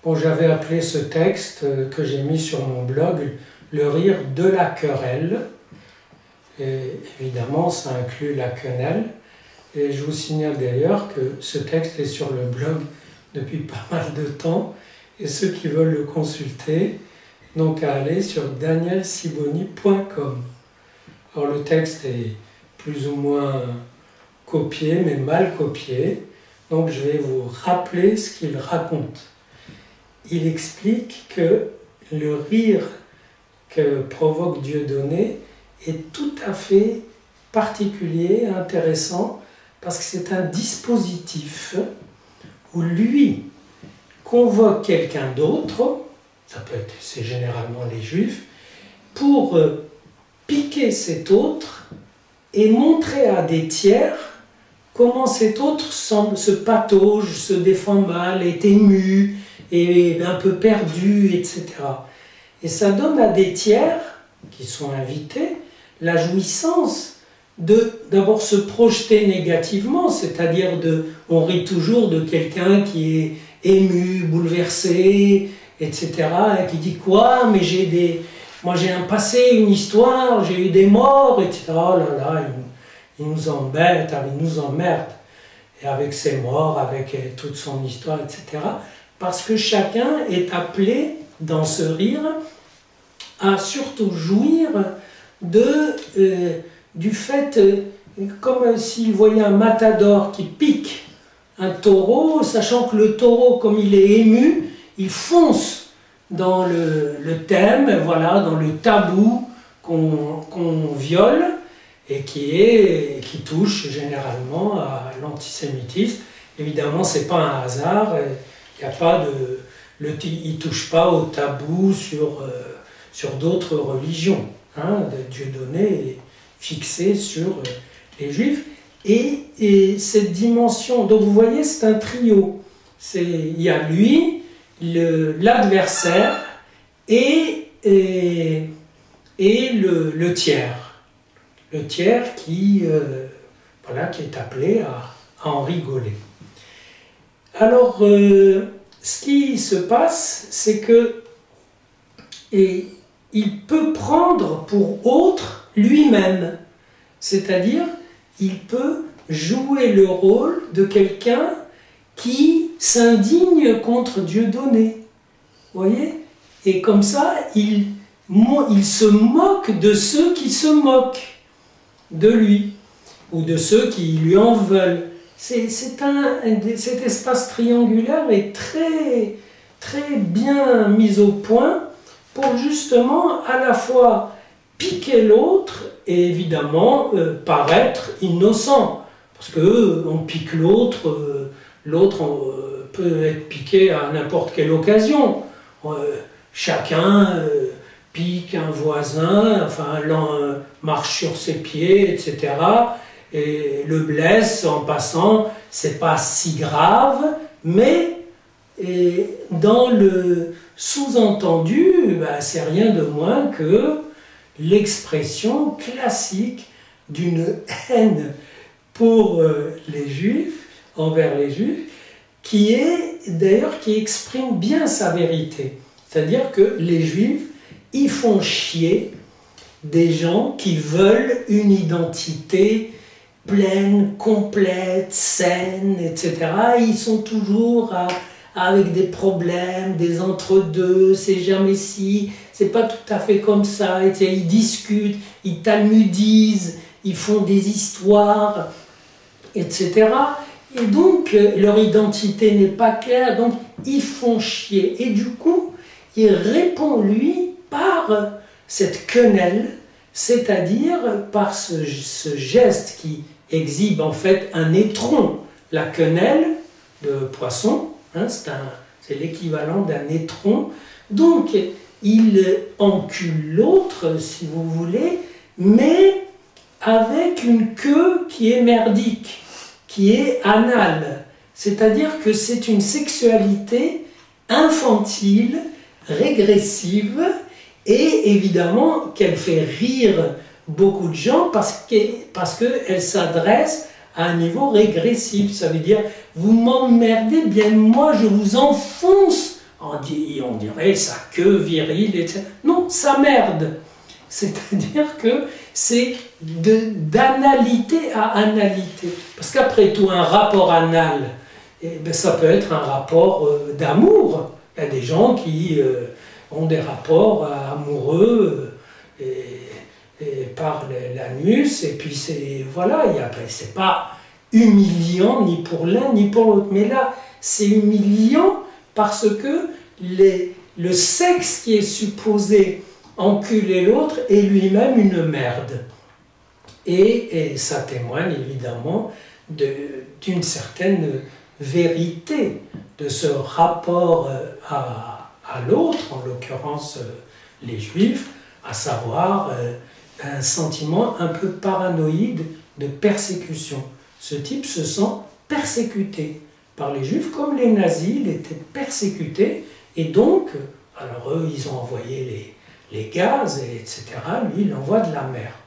Bon, j'avais appelé ce texte que j'ai mis sur mon blog « Le rire de la querelle ». Et évidemment, ça inclut la quenelle. Et je vous signale d'ailleurs que ce texte est sur le blog depuis pas mal de temps. Et ceux qui veulent le consulter n'ont qu'à aller sur danielsiboni.com. Alors le texte est plus ou moins copié, mais mal copié. Donc je vais vous rappeler ce qu'il raconte. Il explique que le rire que provoque Dieudonné est tout à fait particulier, intéressant, parce que c'est un dispositif où lui convoque quelqu'un d'autre, ça peut être, c'est généralement les juifs, pour piquer cet autre et montrer à des tiers comment cet autre se patauge, se défend mal, est ému, est un peu perdu, etc. Et ça donne à des tiers, qui sont invités, la jouissance de d'abord se projeter négativement, c'est-à-dire on rit toujours de quelqu'un qui est ému, bouleversé, etc. et qui dit quoi, mais moi j'ai un passé, une histoire, j'ai eu des morts, etc. Oh là là, il nous embête, il nous emmerde, et avec ses morts, avec toute son histoire, etc. Parce que chacun est appelé, dans ce rire, à surtout jouir du fait, comme s'il voyait un matador qui pique un taureau, sachant que le taureau, comme il est ému, il fonce dans le thème, voilà, dans le tabou qu'on viole, et qui touche généralement à l'antisémitisme. Évidemment, ce n'est pas un hasard, il n'y a pas il ne touche pas au tabou sur d'autres religions. Dieudonné est fixé sur les Juifs. Et cette dimension, donc vous voyez, c'est un trio. Il y a lui, l'adversaire et le tiers. Le tiers qui est appelé à en rigoler. Alors, ce qui se passe, c'est que il peut prendre pour autre lui-même, c'est-à-dire il peut jouer le rôle de quelqu'un qui s'indigne contre Dieudonné. Vous voyez? Et comme ça, il se moque de ceux qui se moquent de lui, ou de ceux qui lui en veulent. Cet espace triangulaire est très, très bien mis au point pour justement à la fois piquer l'autre et évidemment paraître innocent. Parce qu'on pique l'autre, l'autre peut être piqué à n'importe quelle occasion. Chacun pique un voisin, enfin marche sur ses pieds, etc. Et le blesse en passant, c'est pas si grave, mais dans le sous-entendu, c'est rien de moins que l'expression classique d'une haine pour les Juifs, envers les Juifs, qui exprime bien sa vérité. C'est-à-dire que les Juifs, ils font chier des gens qui veulent une identité pleine, complète, saine, etc. Ils sont toujours avec des problèmes, des entre-deux, c'est jamais si, c'est pas tout à fait comme ça, ils discutent, ils talmudisent, ils font des histoires, etc. Et donc, leur identité n'est pas claire, donc ils font chier. Et du coup, il répond, lui, par cette quenelle, c'est-à-dire par ce geste qui exhibe en fait un étron. La quenelle de poisson, c'est l'équivalent d'un étron. Donc, il encule l'autre, si vous voulez, mais avec une queue qui est merdique, qui est anale. C'est-à-dire que c'est une sexualité infantile, régressive, et évidemment qu'elle fait rire beaucoup de gens parce qu'elle s'adresse à un niveau régressif. Ça veut dire, vous m'emmerdez, bien moi je vous enfonce on dirait sa queue virile, etc. Non, sa merde. C'est-à-dire que c'est d'analité à analité. Parce qu'après tout, un rapport anal, eh ben, ça peut être un rapport d'amour. Il y a des gens qui ont des rapports amoureux par l'anus, et puis c'est voilà, c'est pas humiliant ni pour l'un ni pour l'autre. Mais là, c'est humiliant parce que le sexe qui est supposé enculer l'autre est lui-même une merde. Et ça témoigne évidemment d'une certaine vérité de ce rapport à l'autre, en l'occurrence les Juifs, à savoir un sentiment un peu paranoïde de persécution. Ce type se sent persécuté par les Juifs, comme les nazis, il était persécuté, et donc, alors eux, ils ont envoyé les gaz, etc., lui, il envoie de la merde.